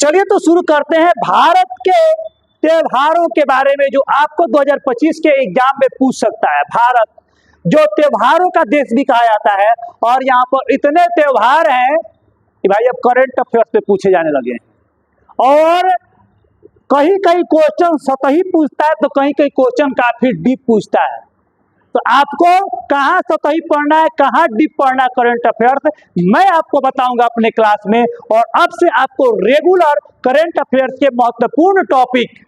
चलिए तो शुरू करते हैं भारत के त्योहारों के बारे में, जो आपको 2025 के एग्जाम में पूछ सकता है। भारत जो त्योहारों का देश भी कहा जाता है, और यहाँ पर इतने त्योहार हैं कि भाई अब करंट अफेयर्स पे पूछे जाने लगे हैं। और कहीं कहीं क्वेश्चन सतही पूछता है तो कहीं कहीं क्वेश्चन काफी डीप पूछता है। तो आपको कहाँ सतही पढ़ना है, कहाँ डीप पढ़ना है करंट अफेयर्स, मैं आपको बताऊंगा अपने क्लास में। और अब से आपको रेगुलर करंट अफेयर्स के महत्वपूर्ण टॉपिक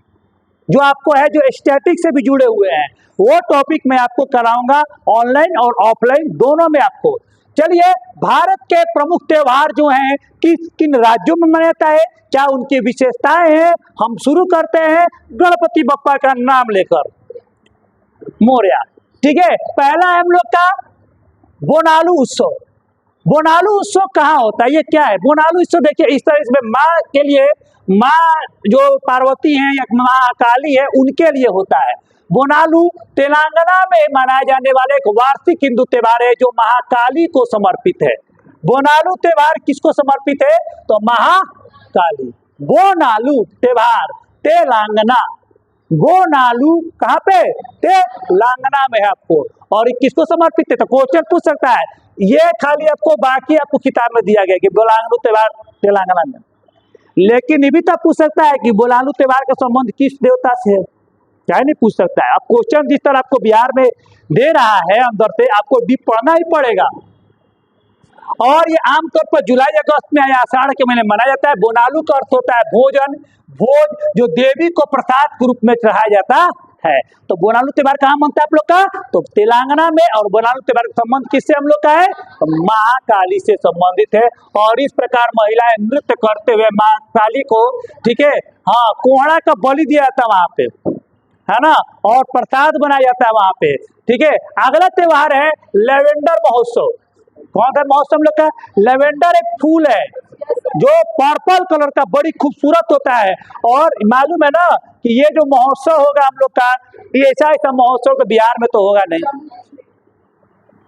जो आपको है, जो स्टैटिक से भी जुड़े हुए हैं, वो टॉपिक मैं आपको कराऊंगा ऑनलाइन और ऑफलाइन दोनों में आपको। चलिए, भारत के प्रमुख त्योहार जो हैं किस किन राज्यों में मनाया जाता है, क्या उनकी विशेषताएं हैं, हम शुरू करते हैं गणपति बप्पा का नाम लेकर। मोरया, ठीक है। पहला है हम लोग का बोनालू उत्सव। बोनालू उत्सव कहाँ होता है, ये क्या है बोनालू उत्सव? देखिए इस तरह, इसमें माँ के लिए, माँ जो पार्वती हैं या माँ काली है, उनके लिए होता है। बोनालू तेलंगाना में मनाए जाने वाले एक वार्षिक हिंदू त्योहार है जो महाकाली को समर्पित है। बोनालू त्योहार किसको समर्पित है? तो महाकाली। बोनालू त्योहार तेलंगाना, बोनालू कहाँ पे? तेलंगाना में है आपको। और किसको समर्पित है? तो क्वेश्चन पूछ सकता है, ये खाली आपको, बाकी आपको किताब में दिया गया कि बोनालू त्योहार तेलंगाना में। लेकिन ये भी तो पूछ सकता है कि बोनालू त्योहार का संबंध किस देवता से है, क्या नहीं पूछ सकता है। अब क्वेश्चन जिस तरह आपको बिहार में दे रहा है अंदर से, आपको डीप पढ़ना ही पड़ेगा। और ये आमतौर पर जुलाई अगस्त में या आषाढ़ के महीने मनाया जाता है। बोनालू का अर्थ होता है भोजन, भोज जो देवी को प्रसाद के रूप में चढ़ाया जाता है। तो बोनालू त्योहार कहाँ मनता है आप लोग का? तो तेलंगाना में। और बोनालू त्योहार का संबंध किससे हम लोग का है? तो महाकाली से संबंधित है। और इस प्रकार महिलाएं नृत्य करते हुए महाकाली को, ठीक है, हाँ, कोहड़ा का बलि दिया जाता है वहां पे, है ना, और प्रसाद बनाया जाता है वहां पे, ठीक है। अगला त्योहार है लेवेंडर महोत्सव। कौन सा महोत्सव हम लोग का? लेवेंडर एक फूल है जो पर्पल कलर का बड़ी खूबसूरत होता है। और मालूम है ना कि ये जो महोत्सव होगा हम लोग का, ये ऐसा महोत्सव तो बिहार में तो होगा नहीं,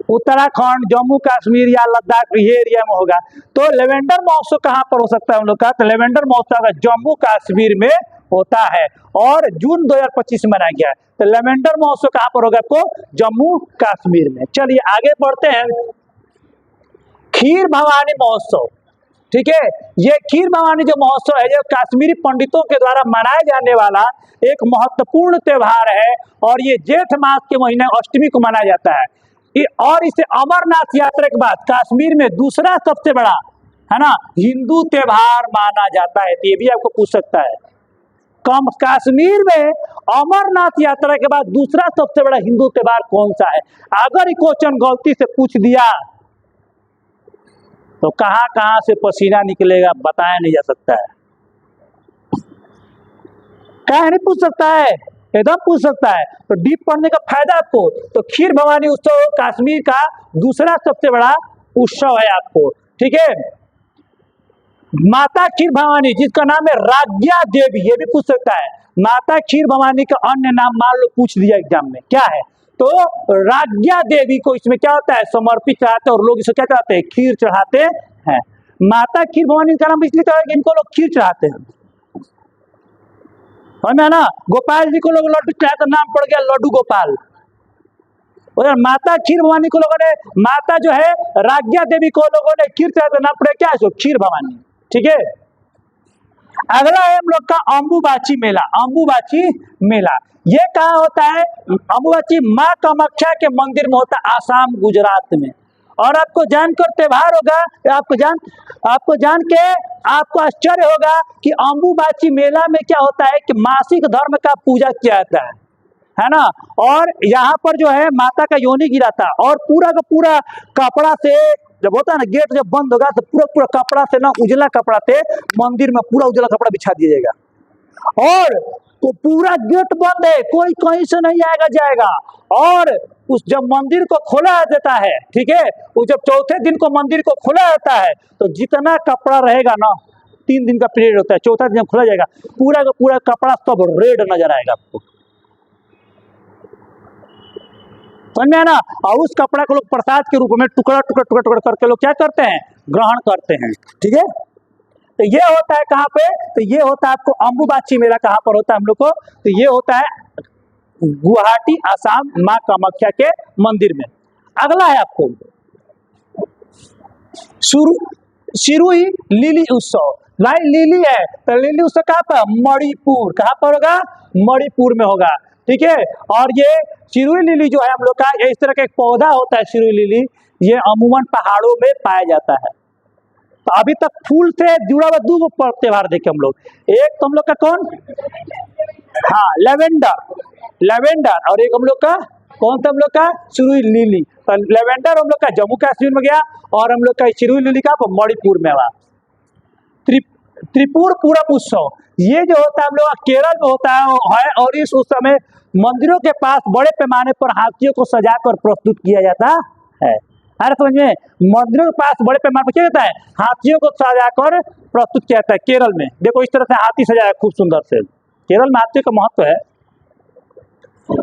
उत्तराखंड, जम्मू कश्मीर या लद्दाख ये एरिया में होगा। तो लेवेंडर महोत्सव कहाँ पर हो सकता है हम लोग का? तो लेवेंडर महोत्सव जम्मू कश्मीर में होता है और जून 2025 में मनाया गया है। तो लेवेंडर महोत्सव कहाँ पर होगा आपको? जम्मू कश्मीर में। चलिए आगे बढ़ते हैं। खीर भवानी महोत्सव, ठीक है। ये खीर भवानी जो महोत्सव है, जो कश्मीरी पंडितों के द्वारा मनाया जाने वाला एक महत्वपूर्ण त्योहार है। और ये जेठ मास के महीने अष्टमी को मनाया जाता है। और इसे अमरनाथ यात्रा के बाद कश्मीर में दूसरा सबसे बड़ा, है ना, हिंदू त्योहार माना जाता है। तो ये भी आपको पूछ सकता है, कश्मीर में अमरनाथ यात्रा के बाद दूसरा सबसे बड़ा हिंदू त्योहार कौन सा है? अगर ये क्वेश्चन गलती से पूछ दिया तो कहां कहां से पसीना निकलेगा बताया नहीं जा सकता है। क्या नहीं पूछ सकता है, एकदम पूछ सकता है। तो डीप पढ़ने का फायदा आपको। तो खीर भवानी उत्सव कश्मीर का दूसरा सबसे बड़ा उत्सव है आपको, ठीक है। माता खीर भवानी जिसका नाम है राज्ञा देवी, ये भी पूछ सकता है। माता खीर भवानी का अन्य नाम मान लो पूछ दिया एग्जाम में, क्या है? तो राज्ञा देवी को इसमें क्या होता है? समर्पित चढ़ाते हैं। और लोग इसे क्या चढ़ाते हैं? खीर चढ़ाते हैं। माता खीर भवानी का नाम इसलिए चढ़ा कि इनको लोग खीर चढ़ाते हैं, है ना। गोपाल जी को लोग लड्डू चढ़ाते, तो नाम पड़ गया लड्डू गोपाल। और माता खीर भवानी को लोगों ने, माता जो है राज्ञा देवी को लोगों ने खीर चढ़ाते, नाम पड़े क्या? खीर भवानी, ठीक है। अगला है हम लोग का अम्बुबाची मेला। अम्बुबाची मेला ये कहाँ होता है? अम्बुबाची माँ कामाख्या के मंदिर में होता है, आसाम गुजरात में। और आपको जानकर त्योहार होगा, आपको जान के आपको आश्चर्य होगा कि अम्बुबाची मेला में क्या होता है कि मासिक धर्म का पूजा किया जाता है ना। और यहाँ पर जो है माता का योनि गिरा था, और पूरा का पूरा कपड़ा से, जब होता है ना गेट जब बंद होगा तो पूरा पूरा कपड़ा से ना, उजला कपड़ा से मंदिर में पूरा उजला कपड़ा बिछा दिया जाएगा। और तो पूरा गेट बंद है, कोई कहीं से नहीं आएगा जाएगा। और उस जब मंदिर को खोला देता है, ठीक है, वो जब चौथे दिन को मंदिर को खोला जाता है तो जितना कपड़ा रहेगा ना, 3 दिन का पीरियड होता है, चौथा दिन खोला जाएगा, पूरा का पूरा कपड़ा सब रेड नजर आएगा आपको, समझ में ना। और उस कपड़ा को लोग प्रसाद के रूप में टुकड़ा टुकड़ा टुकड़ा टुकड़ा करके लोग क्या करते हैं? ग्रहण करते हैं, ठीक है। तो ये होता है कहाँ पे, तो ये होता है आपको अम्बुबाची मेला कहाँ पर होता है हम लोग को, तो ये होता है गुवाहाटी आसाम माँ कामाख्या के मंदिर में। अगला है आपको सिरुई लिली उत्सव। भाई लिली है तो लिली उत्सव कहाँ पर, मणिपुर, कहाँ पर होगा, मणिपुर में होगा, ठीक है। और ये सिरुई लिली जो है हम लोग का, ये इस तरह का एक पौधा होता है सिरुई लिली, ये अमूमन पहाड़ों में पाया जाता है। तो अभी तक फूल से जुड़ा हुआ दो पर्व त्योहार देखे हम लोग, एक तो हम लोग का कौन, हाँ लेवेंडर, और एक हम लोग का कौन सा, हम लोग का सिरुई लिली। तो लेवेंडर हम लोग का जम्मू कश्मीर में गया, और हम लोग का सिरुई लिली का मणिपुर में हुआ। त्रिपुर पूरब उत्सव, ये जो होता है हम लोग का केरल में होता है, और इस उत्सव में मंदिरों के पास बड़े पैमाने पर हाथियों को सजाकर प्रस्तुत किया जाता है। अरे समझ में, मंदिरों के पास बड़े पैमाने पर क्या होता है, हाथियों को सजाकर प्रस्तुत किया जाता है। केरल में देखो इस तरह से हाथी सजाया खूब सुंदर से, केरल में हाथियों का महत्व है।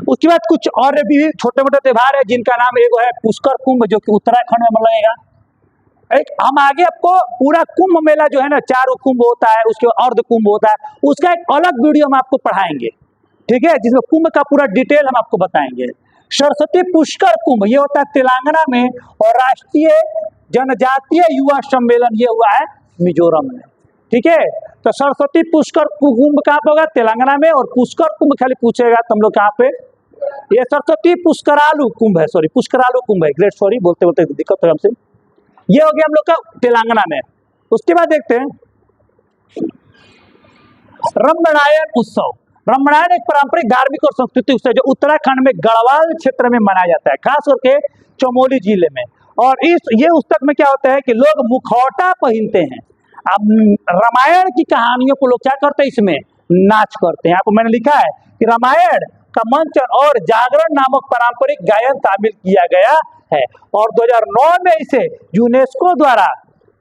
उसके बाद कुछ और भी छोटे मोटे त्योहार है जिनका नाम, एक है पुष्कर कुंभ जो कि उत्तराखंड में लगेगा। एक हम आगे आपको पूरा कुंभ मेला जो है ना, 4 कुंभ होता है, उसके अर्ध कुंभ होता है, उसका एक अलग वीडियो हम आपको पढ़ाएंगे, ठीक है, जिसमें कुंभ का पूरा डिटेल हम आपको बताएंगे। सरस्वती पुष्कर कुंभ ये होता है तेलंगाना में, और राष्ट्रीय जनजातीय युवा सम्मेलन ये हुआ है मिजोरम में, ठीक है। तो सरस्वती पुष्कर कुंभ कहाँ पे होगा, तेलंगाना में, और पुष्कर कुंभ खाली पूछेगा तो हम लोग कहाँ पे, ये सरस्वती पुष्करालु कुंभ है, सॉरी पुष्करालु कुंभ है, ग्रेट सॉरी, बोलते बोलते दिक्कत है हमसे। ये हो गया हम लोग का तेलंगाना में। उसके बाद देखते हैं रामनारायण उत्सव। रामनारायण एक पारंपरिक धार्मिक और सांस्कृतिक उत्सव जो उत्तराखंड में गढ़वाल क्षेत्र में मनाया जाता है, खास करके चमोली जिले में। और ये उत्सव में क्या होता है कि लोग मुखौटा पहनते हैं। अब रामायण की कहानियों को लोग क्या करते हैं, इसमें नाच करते हैं। यहाँ पर मैंने लिखा है कि रामायण का मंचन और जागरण नामक पारंपरिक गायन शामिल किया गया है, और 2009 में इसे यूनेस्को द्वारा,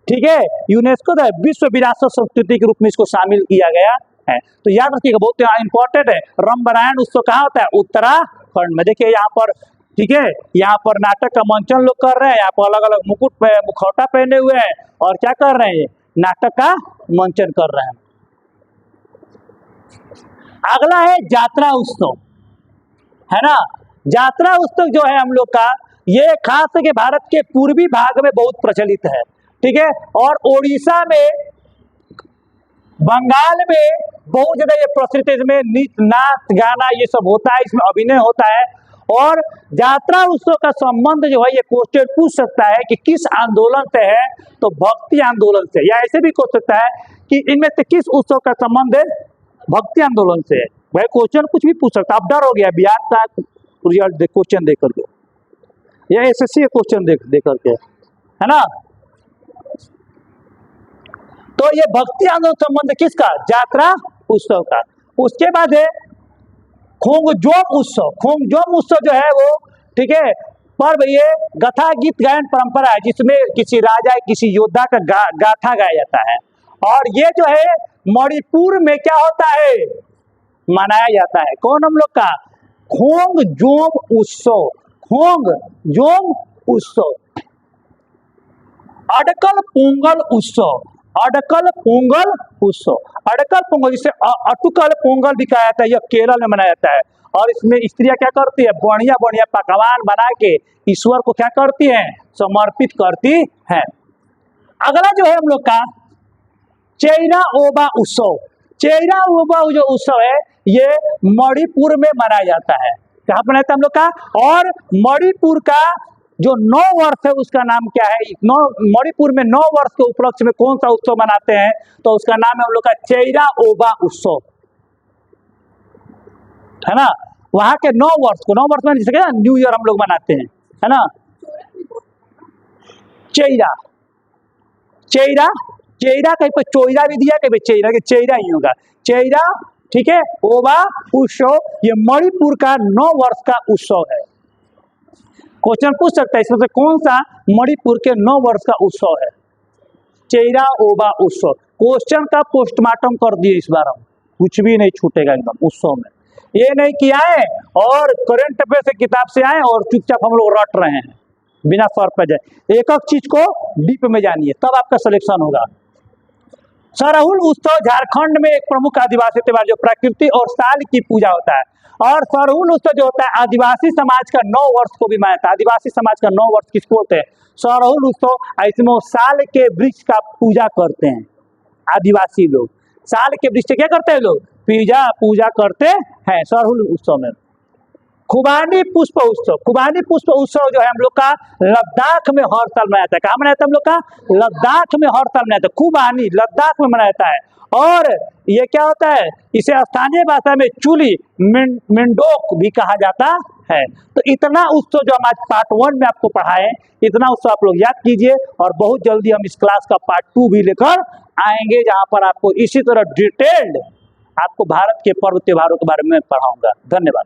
ठीक है, यूनेस्को द्वारा विश्व विरासत संस्कृति के रूप में इसको शामिल किया गया है। तो याद रखिएगा, बहुत इंपॉर्टेंट है। रामनारायण उत्सव कहाँ होता है, उत्तराखंड में। देखिए यहाँ पर, ठीक है, यहाँ पर नाटक का मंचन लोग कर रहे हैं, यहाँ पर अलग अलग मुखौटा पहने हुए हैं, और क्या कर रहे हैं, नाटक का मंचन कर रहे हैं। अगला है यात्रा उत्सव, है ना। यात्रा उत्सव जो है हम लोग का, ये खास करके भारत के पूर्वी भाग में बहुत प्रचलित है, ठीक है, और ओडिशा में, बंगाल में बहुत ज्यादा ये प्रचलित है। इसमें नृत्य, नाच, गाना ये सब होता है, इसमें अभिनय होता है। और यात्रा उत्सव का संबंध जो है, ये क्वेश्चन पूछ सकता है कि किस आंदोलन से है, तो भक्ति आंदोलन से, या ऐसे भी पूछ सकता है कि इनमें से किस उत्सव का संबंध है, भक्ति आंदोलन से है। वह क्वेश्चन कुछ भी पूछ सकता है। अब डर हो गया बिहार का रिजल्ट क्वेश्चन देख करके, या एसएससी क्वेश्चन देख करके, है ना। तो ये भक्ति आंदोलन संबंध किसका, यात्रा उत्सव का। उसके बाद है खोंगजोम उत्सव। खोंगजोम उत्सव जो है वो, ठीक है, पर्व, ये गाथा गीत गायन परंपरा है जिसमें किसी राजा, किसी योद्धा का गाथा गाया जाता है। और ये जो है मणिपुर में क्या होता है, मनाया जाता है। कौन हम लोग का, खोंगजोम उत्सव, खोंगजोम उत्सव। अडकल पोंगल उत्सव, अडकल पोंगल उत्सव, अडकल पोंगल जिसे अटुकल पोंगल भी कहा जाता है, यह केरल में मनाया जाता है। और इसमें स्त्रियां क्या करती है, बढ़िया बढ़िया पकवान बना के ईश्वर को क्या करती हैं, समर्पित करती हैं। अगला जो है हम लोग का चेइरा ओबा उत्सव। चेइरा ओबा जो उत्सव है, ये मणिपुर में मनाया जाता है। कहाँ मनाया जाता है हम लोग का, और मणिपुर का जो 9 वर्ष है उसका नाम क्या है, मणिपुर में 9 वर्ष के उपलक्ष्य में कौन सा उत्सव मनाते हैं, तो उसका नाम है हम लोग का चेइरा ओबा उत्सव, है ना। वहां के 9 वर्ष को, 9 वर्ष में जैसे न्यू ईयर हम लोग मनाते हैं, है ना। चेइरा, चेइरा, चेइरा कहीं पर चोइरा भी दिया, कहीं पर चेइरा, के चेइरा ही होगा, चेइरा, ठीक है। ओबा उत्सव ये मणिपुर का 9 वर्ष का उत्सव है। क्वेश्चन पूछ सकता है इसमें से कौन सा मणिपुर के 9 वर्ष का उत्सव है, चेइरा ओबा उत्सव। क्वेश्चन का पोस्टमार्टम कर दिए इस बार हम, कुछ भी नहीं छूटेगा एकदम उत्सव में। ये नहीं कि आए और करंट अफेयर से किताब से आए और चुपचाप हम लोग रट रहे हैं बिना सर पे जाए। एक एक चीज को डीप में जानिए, तब आपका सिलेक्शन होगा। सरहुल उत्सव झारखंड में एक प्रमुख आदिवासी त्योहार जो प्रकृति और साल की पूजा होता है। और सरहुल उत्सव जो होता है आदिवासी समाज का 9 वर्ष को भी मानता है। आदिवासी समाज का 9 वर्ष किसको बोलते हैं? सरहुल उत्सव। इसमें वो साल के वृक्ष का पूजा करते हैं आदिवासी लोग। साल के वृक्ष क्या करते हैं लोग? पूजा करते हैं सरहुल उत्सव में। खुबानी पुष्प उत्सव, खुबानी पुष्प उत्सव जो है हम लोग का लद्दाख में हर साल मनाया जाता है। कहाँ मनाया जाता है हम लोग का? लद्दाख में हर साल मनाया जाता है। खुबानी लद्दाख में मनाया जाता है। और ये क्या होता है? इसे स्थानीय भाषा में चुली मिंडोक भी कहा जाता है। तो इतना उत्सव जो हम आज पार्ट 1 में आपको पढ़ाए, इतना उत्सव आप लोग याद कीजिए। और बहुत जल्दी हम इस क्लास का पार्ट 2 भी लेकर आएंगे, जहां पर आपको इसी तरह डिटेल्ड आपको भारत के पर्व त्योहारों के बारे में पढ़ाऊंगा। धन्यवाद।